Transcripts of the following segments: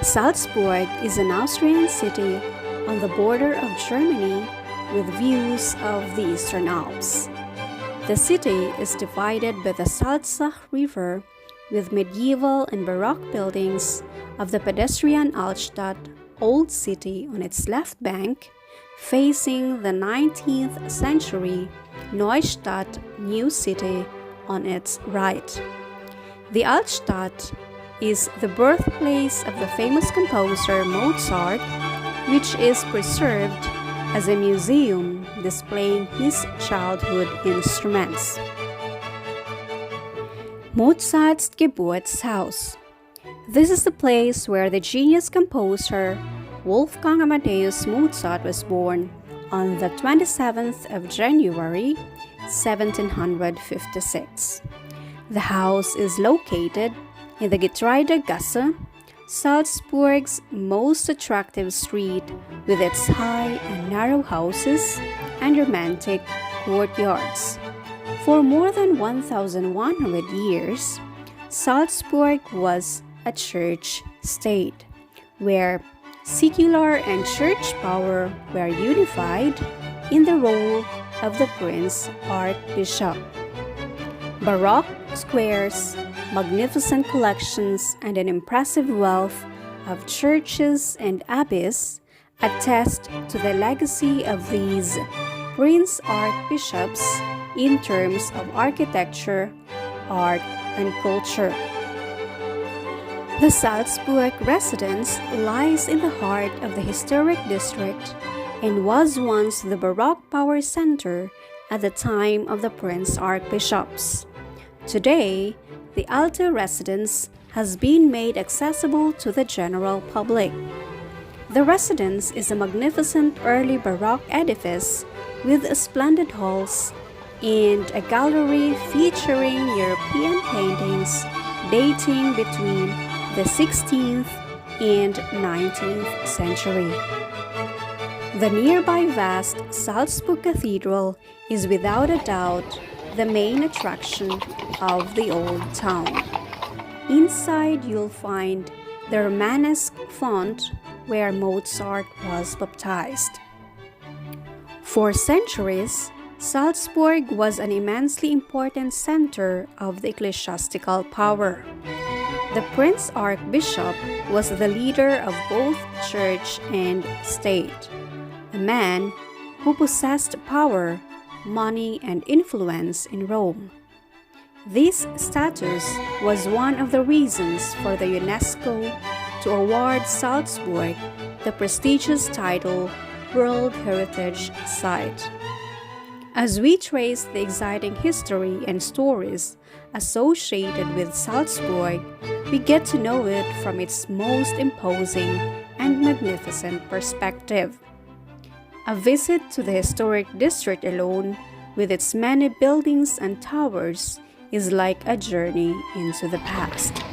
Salzburg is an Austrian city on the border of Germany with views of the Eastern Alps. The city is divided by the Salzach River with medieval and baroque buildings of the pedestrian Altstadt, Old City on its left bank, facing the 19th century Neustadt, New City on its right. The Altstadt is the birthplace of the famous composer Mozart, which is preserved as a museum displaying his childhood instruments. Mozart's Geburtshaus. This is the place where the genius composer Wolfgang Amadeus Mozart was born on the 27th of January, 1756. The house is located in the Getreidegasse, Salzburg's most attractive street with its high and narrow houses and romantic courtyards. For more than 1,100 years, Salzburg was a church state, where secular and church power were unified in the role of the prince-archbishop. Baroque squares, magnificent collections, and an impressive wealth of churches and abbeys attest to the legacy of these prince-archbishops in terms of architecture, art, and culture. The Salzburg residence lies in the heart of the historic district and was once the Baroque power center at the time of the prince-archbishops. Today, the Alte residence has been made accessible to the general public. The residence is a magnificent early Baroque edifice with splendid halls and a gallery featuring European paintings dating between the 16th and 19th century. The nearby vast Salzburg Cathedral is without a doubt the main attraction of the old town. Inside you'll find the Romanesque font where Mozart was baptized. For centuries, Salzburg was an immensely important center of the ecclesiastical power. The prince-archbishop was the leader of both church and state, a man who possessed power, money, and influence in Rome. This status was one of the reasons for the UNESCO to award Salzburg the prestigious title World Heritage Site. As we trace the exciting history and stories associated with Salzburg, we get to know it from its most imposing and magnificent perspective. A visit to the historic district alone, with its many buildings and towers, is like a journey into the past.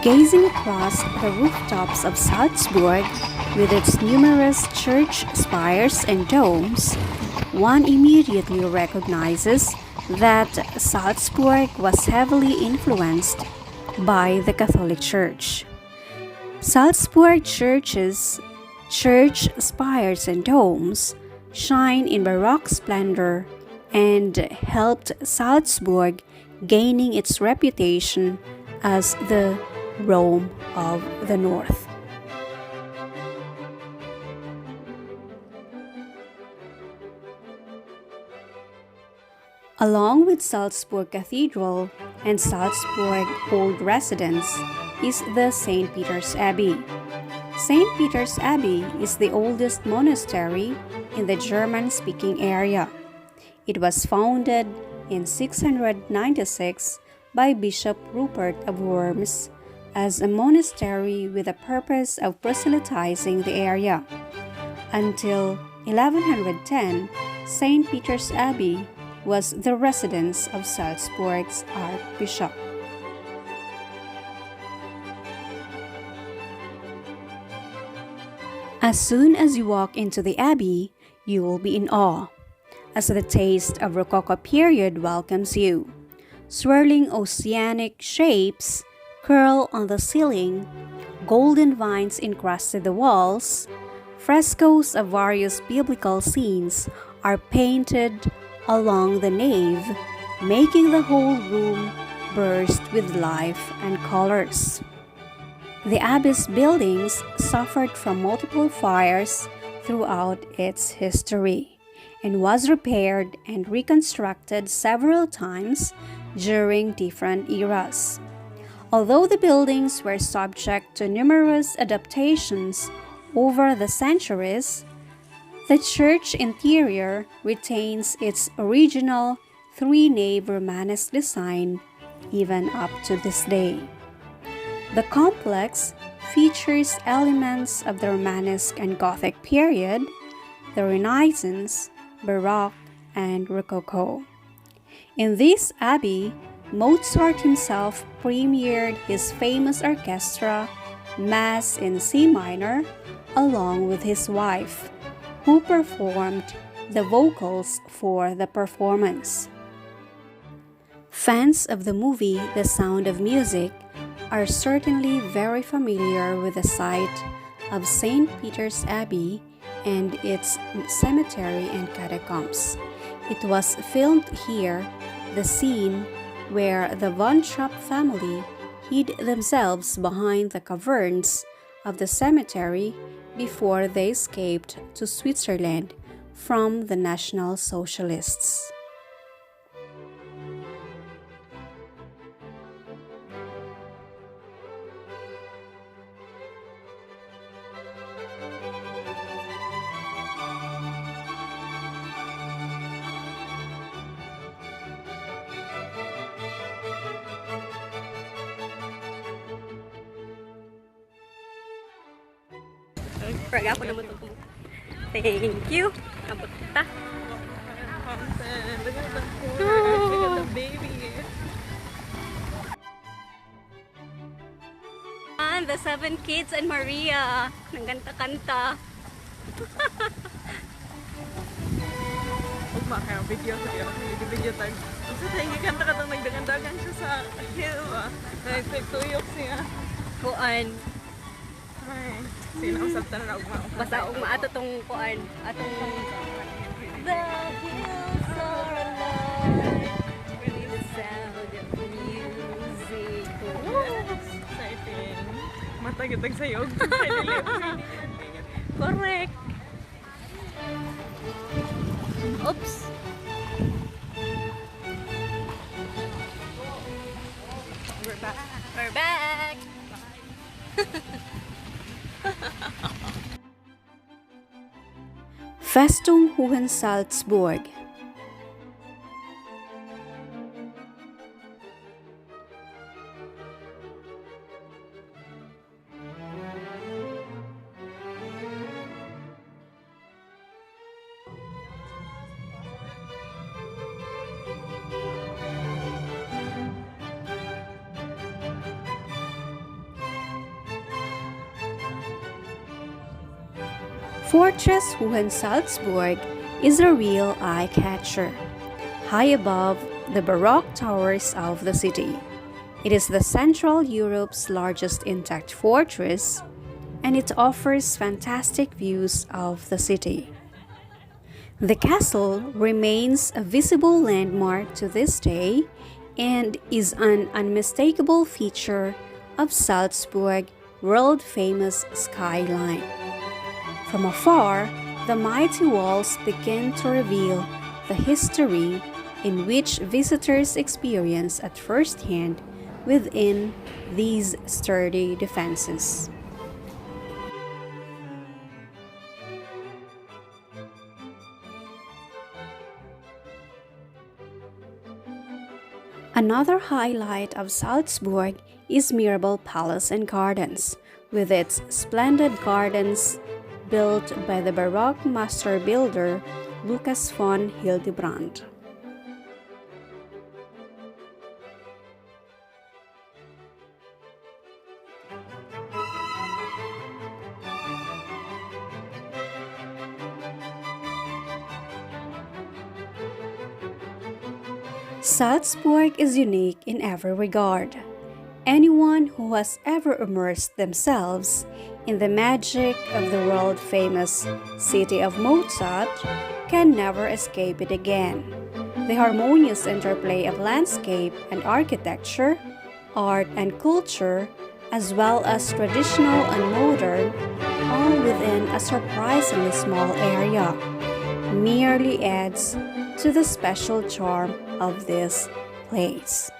Gazing across the rooftops of Salzburg, with its numerous church spires and domes, one immediately recognizes that Salzburg was heavily influenced by the Catholic Church. Salzburg churches, church spires and domes shine in Baroque splendor and helped Salzburg gaining its reputation as the Rome of the North. Along with Salzburg Cathedral and Salzburg Old Residence is the St. Peter's Abbey. St. Peter's Abbey is the oldest monastery in the German-speaking area. It was founded in 696 by Bishop Rupert of Worms as a monastery with the purpose of proselytizing the area. Until 1110, St. Peter's Abbey was the residence of Salzburg's archbishop. As soon as you walk into the Abbey, you will be in awe, as the taste of Rococo period welcomes you. Swirling oceanic shapes curl on the ceiling, golden vines encrusted the walls, frescoes of various biblical scenes are painted along the nave, making the whole room burst with life and colors. The Abbey's buildings suffered from multiple fires throughout its history and was repaired and reconstructed several times during different eras. Although the buildings were subject to numerous adaptations over the centuries, the church interior retains its original three-nave Romanesque design even up to this day. The complex features elements of the Romanesque and Gothic period, the Renaissance, Baroque, and Rococo. In this abbey, Mozart himself premiered his famous orchestra, Mass in C minor, along with his wife, who performed the vocals for the performance. Fans of the movie The Sound of Music are certainly very familiar with the site of St. Peter's Abbey and its cemetery and catacombs. It was filmed here, the scene where the Von Trapp family hid themselves behind the caverns of the cemetery before they escaped to Switzerland from the National Socialists. Thank you. Abot ta. And the 7 kids and Maria. Nagkanta-kanta. Huwag makayang video ko yun. Video tag. Kasi tayo kanta ka itong nagdagandagan siya sa hill. Nagtuyok siya. Kuan. Ay, sinang sabta na ugma. Basta ugma ato tong kuan. Atong the hills are alive with the sound of music. Exciting. Matagitag sa'yo. Correct. Oops. We're back. We're back. Festung Hohen Salzburg. Fortress Hohen Salzburg is a real eye-catcher, high above the baroque towers of the city. It is the Central Europe's largest intact fortress, and it offers fantastic views of the city. The castle remains a visible landmark to this day and is an unmistakable feature of Salzburg's world-famous skyline. From afar, the mighty walls begin to reveal the history in which visitors experience at first hand within these sturdy defenses. Another highlight of Salzburg is Mirabel Palace and Gardens, with its splendid gardens built by the baroque master builder Lucas von Hildebrand. Salzburg is unique in every regard. Anyone who has ever immersed themselves in the magic of the world-famous city of Mozart can never escape it again. The harmonious interplay of landscape and architecture, art and culture, as well as traditional and modern, all within a surprisingly small area, merely adds to the special charm of this place.